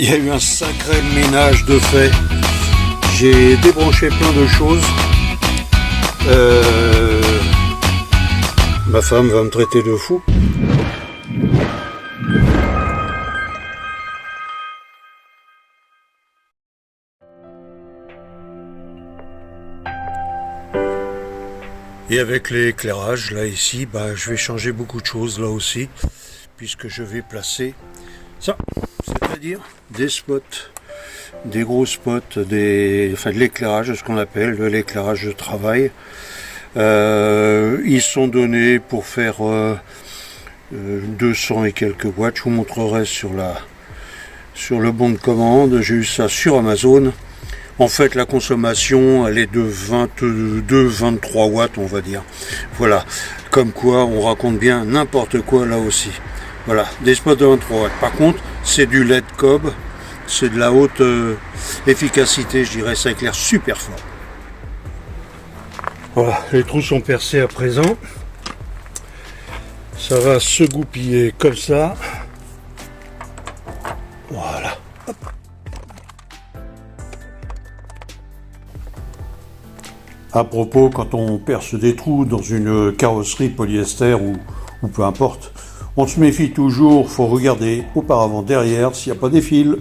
il y a eu un sacré ménage de fait. J'ai débranché plein de choses. Ma femme va me traiter de fou. Et avec l'éclairage, là ici, je vais changer beaucoup de choses là aussi, puisque je vais placer ça, c'est-à-dire des spots, des gros spots, de l'éclairage, ce qu'on appelle de l'éclairage de travail. Ils sont donnés pour faire 200 et quelques watts. Je vous montrerai sur le bon de commande. J'ai eu ça sur Amazon. En fait, la consommation, elle est de 22-23 watts, on va dire. Voilà. Comme quoi, on raconte bien n'importe quoi là aussi. Voilà. Des spots de 23 watts. Par contre, c'est du LED cob. C'est de la haute efficacité, je dirais. Ça éclaire super fort. Voilà. Les trous sont percés à présent. Ça va se goupiller comme ça. Voilà. Hop. À propos, quand on perce des trous dans une carrosserie polyester ou peu importe, on se méfie toujours, il faut regarder auparavant derrière s'il n'y a pas des fils.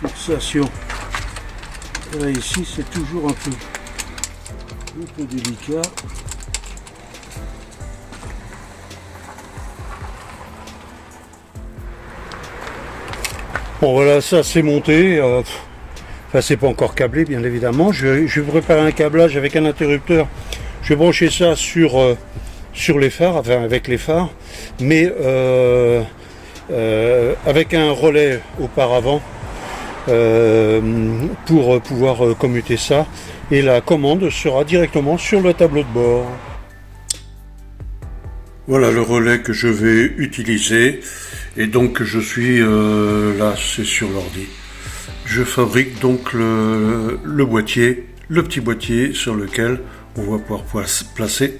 Fixation. Là ici c'est toujours un peu délicat. Bon voilà, ça c'est monté, enfin c'est pas encore câblé bien évidemment, je vais préparer un câblage avec un interrupteur, je vais brancher ça sur les phares, enfin avec les phares, mais avec un relais auparavant pour pouvoir commuter ça, et la commande sera directement sur le tableau de bord. Voilà le relais que je vais utiliser. Et donc je suis là, c'est sur l'ordi. Je fabrique donc le boîtier, le petit boîtier sur lequel on va pouvoir placer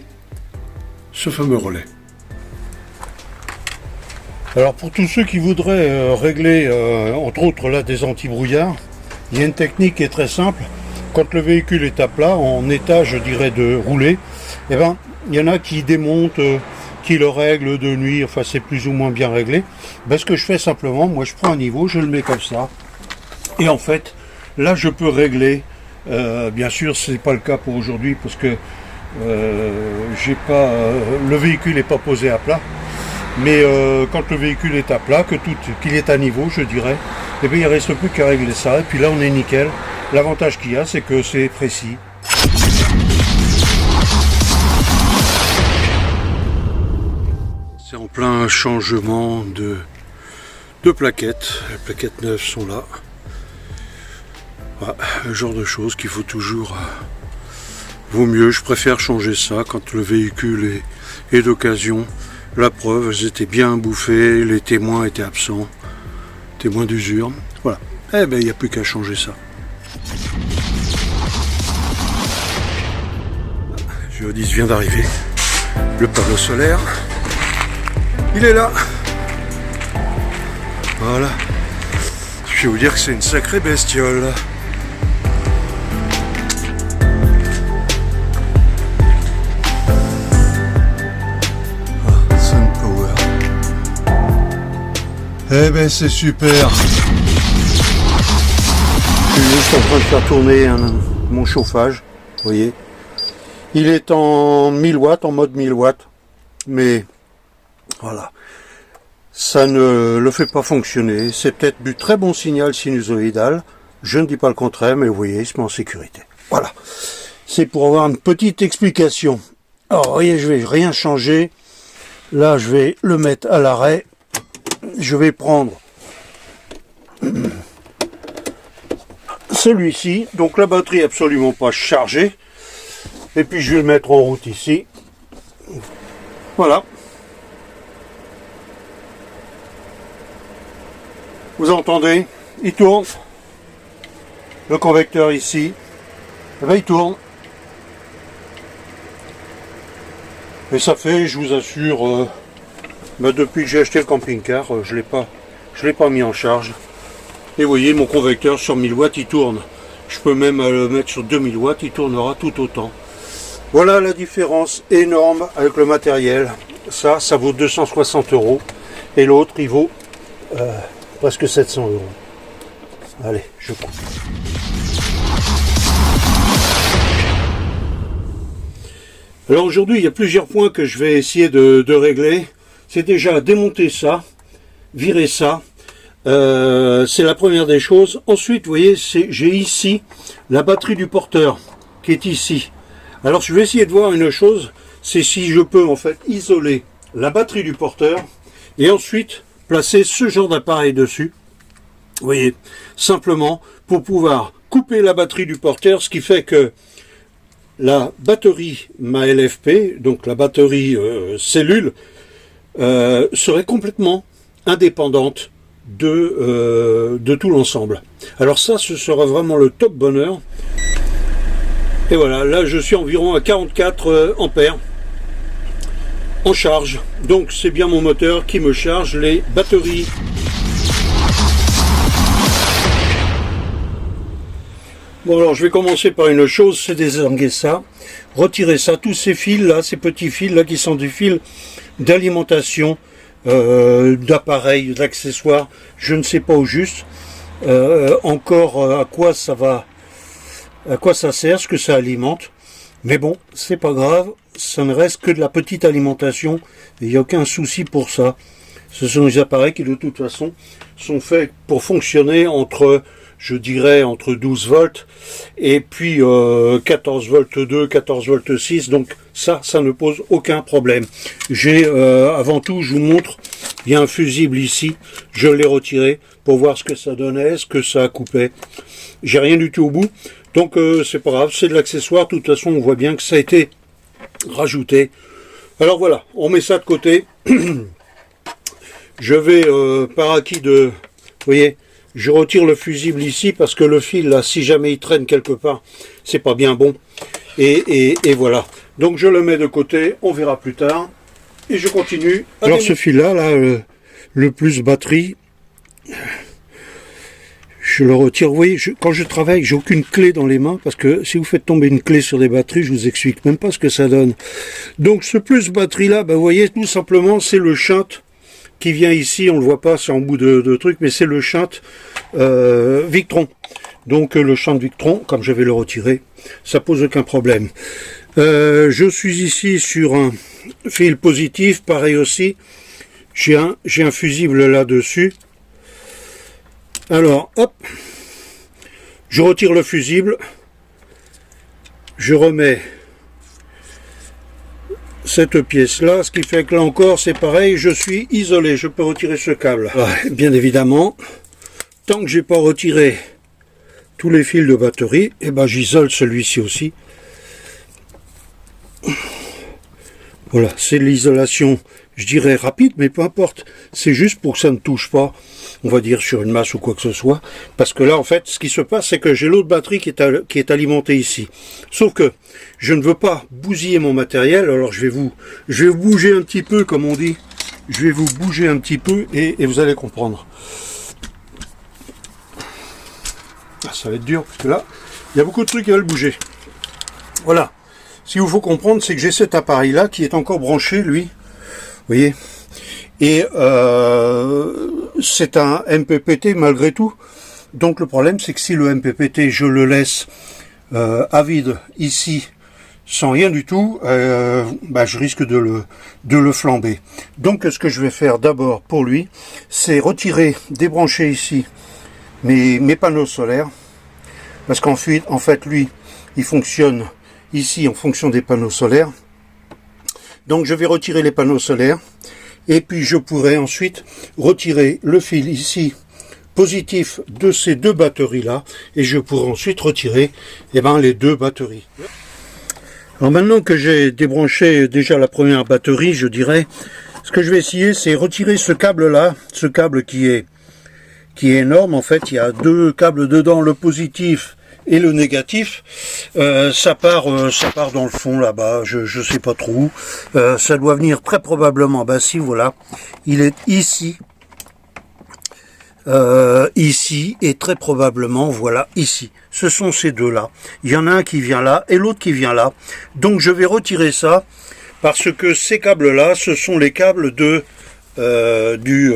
ce fameux relais. Alors pour tous ceux qui voudraient régler, entre autres là, des anti-brouillards, il y a une technique qui est très simple. Quand le véhicule est à plat, en état, je dirais, de rouler, eh ben, il y en a qui démontent, qui le règle de nuit, enfin c'est plus ou moins bien réglé. Ce que je fais simplement, moi je prends un niveau, je le mets comme ça, et en fait là je peux régler, bien sûr c'est pas le cas pour aujourd'hui parce que j'ai pas le véhicule n'est pas posé à plat, mais quand le véhicule est à plat, qu'il est à niveau, je dirais, et bien il reste plus qu'à régler ça, et puis là on est nickel. L'avantage qu'il y a, c'est que c'est précis. C'est en plein changement de plaquettes. Les plaquettes neuves sont là. Voilà, le genre de choses qu'il faut toujours... vaut mieux, je préfère changer ça quand le véhicule est d'occasion. La preuve, elles étaient bien bouffées, les témoins étaient absents. Témoins d'usure. Voilà. Eh bien, il n'y a plus qu'à changer ça. Géodis vient d'arriver. Le panneau solaire. Il est là. Voilà. Je vais vous dire que c'est une sacrée bestiole. Sun Power. Eh ben c'est super. Je suis juste en train de faire tourner mon chauffage. Vous voyez. Il est en 1000 watts, en mode 1000 watts. Mais voilà. Ça ne le fait pas fonctionner. C'est peut-être du très bon signal sinusoïdal. Je ne dis pas le contraire, mais vous voyez, il se met en sécurité. Voilà. C'est pour avoir une petite explication. Alors, vous voyez, je vais rien changer. Là, je vais le mettre à l'arrêt. Je vais prendre celui-ci. Donc, la batterie absolument pas chargée. Et puis, je vais le mettre en route ici. Voilà. Vous entendez? Il tourne. Le convecteur ici. Eh bien, il tourne. Et ça fait, je vous assure, depuis que j'ai acheté le camping-car, je l'ai pas mis en charge. Et vous voyez, mon convecteur sur 1000 watts, il tourne. Je peux même le mettre sur 2000 watts, il tournera tout autant. Voilà la différence énorme avec le matériel. Ça vaut 260 €. Et l'autre, il vaut presque 700 €. Allez, je coupe. Alors aujourd'hui, il y a plusieurs points que je vais essayer de régler. C'est déjà démonter ça, virer ça. C'est la première des choses. Ensuite, vous voyez, j'ai ici la batterie du porteur qui est ici. Alors je vais essayer de voir une chose, c'est si je peux en fait isoler la batterie du porteur et ensuite placer ce genre d'appareil dessus. Vous voyez, simplement pour pouvoir couper la batterie du porteur, ce qui fait que la batterie, ma LFP, donc la batterie cellule, serait complètement indépendante de tout l'ensemble. Alors ça, ce sera vraiment le top bonheur. Et voilà, là je suis environ à 44 ampères en charge. Donc c'est bien mon moteur qui me charge les batteries. Bon alors je vais commencer par une chose, c'est désanguer ça, retirer ça, tous ces fils là, ces petits fils là qui sont des fils d'alimentation, d'appareils, d'accessoires, je ne sais pas au juste encore à quoi ça sert, ce que ça alimente, mais bon, c'est pas grave, ça ne reste que de la petite alimentation, il n'y a aucun souci pour ça. Ce sont des appareils qui de toute façon sont faits pour fonctionner entre, je dirais, entre 12 volts et puis 14 volts 2, 14 volts 6, donc ça ne pose aucun problème. J'ai, avant tout, je vous montre, il y a un fusible ici, je l'ai retiré pour voir ce que ça donnait, ce que ça coupait. J'ai rien du tout au bout, donc c'est pas grave, c'est de l'accessoire, de toute façon on voit bien que ça a été rajouté. Alors voilà, on met ça de côté. Je vais par acquis de... Vous voyez, je retire le fusible ici parce que le fil là, si jamais il traîne quelque part, c'est pas bien bon. Et voilà. Donc je le mets de côté, on verra plus tard. Et je continue. Alors ce fil là, le plus batterie, je le retire. Vous voyez, quand je travaille, j'ai aucune clé dans les mains parce que si vous faites tomber une clé sur des batteries, je vous explique même pas ce que ça donne. Donc ce plus batterie là, ben, vous voyez, tout simplement, c'est le shunt qui vient ici, on le voit pas, c'est en bout de truc, mais c'est le shunt Victron. Donc le shunt Victron, comme je vais le retirer, ça pose aucun problème. Je suis ici sur un fil positif, pareil aussi. J'ai un fusible là-dessus. Alors, hop, je retire le fusible, je remets cette pièce là, ce qui fait que là encore c'est pareil, je suis isolé, je peux retirer ce câble. Bien évidemment, tant que j'ai pas retiré tous les fils de batterie, et ben j'isole celui-ci aussi. Voilà, c'est l'isolation, je dirais rapide, mais peu importe, c'est juste pour que ça ne touche pas, on va dire sur une masse ou quoi que ce soit, parce que là en fait ce qui se passe c'est que j'ai l'autre batterie qui est alimentée ici, sauf que je ne veux pas bousiller mon matériel, alors je vais vous bouger un petit peu comme on dit, je vais vous bouger un petit peu et vous allez comprendre. Ah, ça va être dur parce que là il y a beaucoup de trucs qui veulent bouger. Voilà, ce qu'il vous faut comprendre c'est que j'ai cet appareil là qui est encore branché lui, vous voyez. Et c'est un MPPT malgré tout. Donc le problème c'est que si le MPPT je le laisse à vide ici sans rien du tout, je risque de le flamber. Donc ce que je vais faire d'abord pour lui, c'est retirer, débrancher ici mes panneaux solaires. Parce qu'en fait lui, il fonctionne ici en fonction des panneaux solaires. Donc je vais retirer les panneaux solaires. Et puis je pourrais ensuite retirer le fil ici positif de ces deux batteries là et je pourrais ensuite retirer les deux batteries. Alors maintenant que j'ai débranché déjà la première batterie, je dirais, ce que je vais essayer c'est retirer ce câble là, ce câble qui est énorme en fait, il y a deux câbles dedans, le positif et le négatif, ça part dans le fond là-bas, je sais pas trop. Ça doit venir très probablement, bah si voilà, il est ici. Ici et très probablement voilà ici. Ce sont ces deux là. Il y en a un qui vient là et l'autre qui vient là. Donc je vais retirer ça parce que ces câbles là, ce sont les câbles de du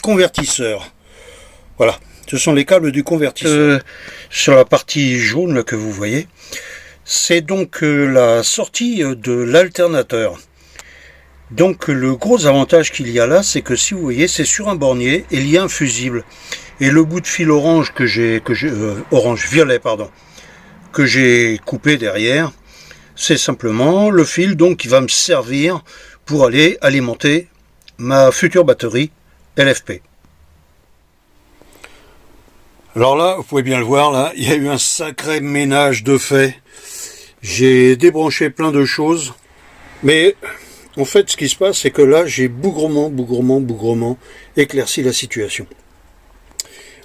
convertisseur. Voilà, ce sont les câbles du convertisseur. Sur la partie jaune là, que vous voyez, c'est donc la sortie de l'alternateur. Donc le gros avantage qu'il y a là, c'est que si vous voyez, c'est sur un bornier et lien fusible. Et le bout de fil orange violet pardon, que j'ai coupé derrière, c'est simplement le fil donc qui va me servir pour aller alimenter ma future batterie LFP. Alors là, vous pouvez bien le voir, là, il y a eu un sacré ménage de fait. J'ai débranché plein de choses, mais en fait, ce qui se passe, c'est que là, j'ai bougrement éclairci la situation.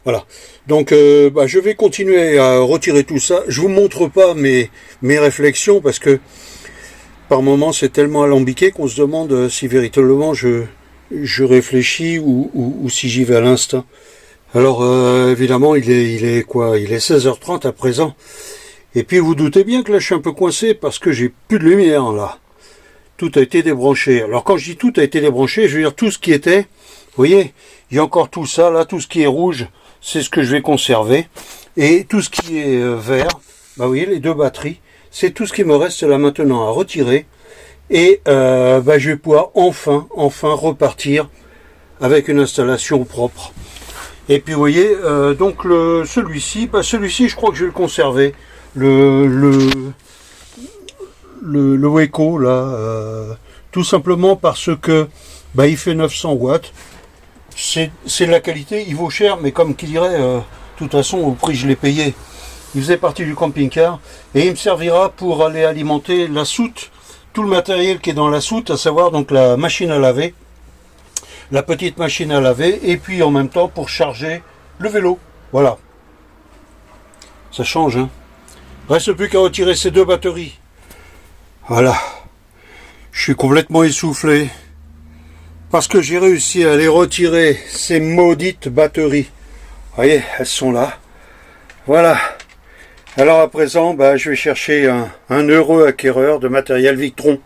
Voilà. Donc, je vais continuer à retirer tout ça. Je vous montre pas mes réflexions parce que par moments, c'est tellement alambiqué qu'on se demande si véritablement je réfléchis ou si j'y vais à l'instinct. Alors, évidemment, il est quoi? Il est 16h30 à présent. Et puis, vous doutez bien que là, je suis un peu coincé parce que j'ai plus de lumière, là. Tout a été débranché. Alors quand je dis tout a été débranché, je veux dire tout ce qui était, vous voyez, il y a encore tout ça, là, tout ce qui est rouge, c'est ce que je vais conserver. Et tout ce qui est vert, bah vous voyez, les deux batteries, c'est tout ce qui me reste là maintenant à retirer. Et je vais pouvoir enfin repartir avec une installation propre. Et puis vous voyez, donc celui-ci, je crois que je vais le conserver. Le Weco là, tout simplement parce que il fait 900 watts, c'est de la qualité, il vaut cher, mais comme qui dirait, de toute façon au prix je l'ai payé, il faisait partie du camping-car, et il me servira pour aller alimenter la soute, tout le matériel qui est dans la soute, à savoir donc la machine à laver, la petite machine à laver, et puis en même temps pour charger le vélo, voilà. Ça change, hein. Reste plus qu'à retirer ces deux batteries. Voilà, je suis complètement essoufflé parce que j'ai réussi à aller retirer ces maudites batteries. Vous voyez, elles sont là. Voilà. Alors à présent, je vais chercher un heureux acquéreur de matériel Victron.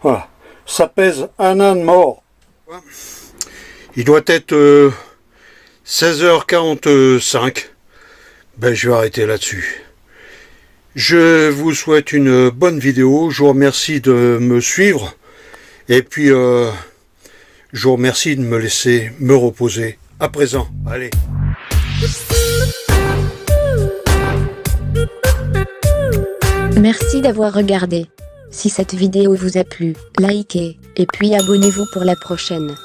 Voilà. Ça pèse un âne mort. Il doit être 16h45. Je vais arrêter là-dessus. Je vous souhaite une bonne vidéo, je vous remercie de me suivre, et puis je vous remercie de me laisser me reposer à présent. Allez. Merci d'avoir regardé. Si cette vidéo vous a plu, likez, et puis abonnez-vous pour la prochaine.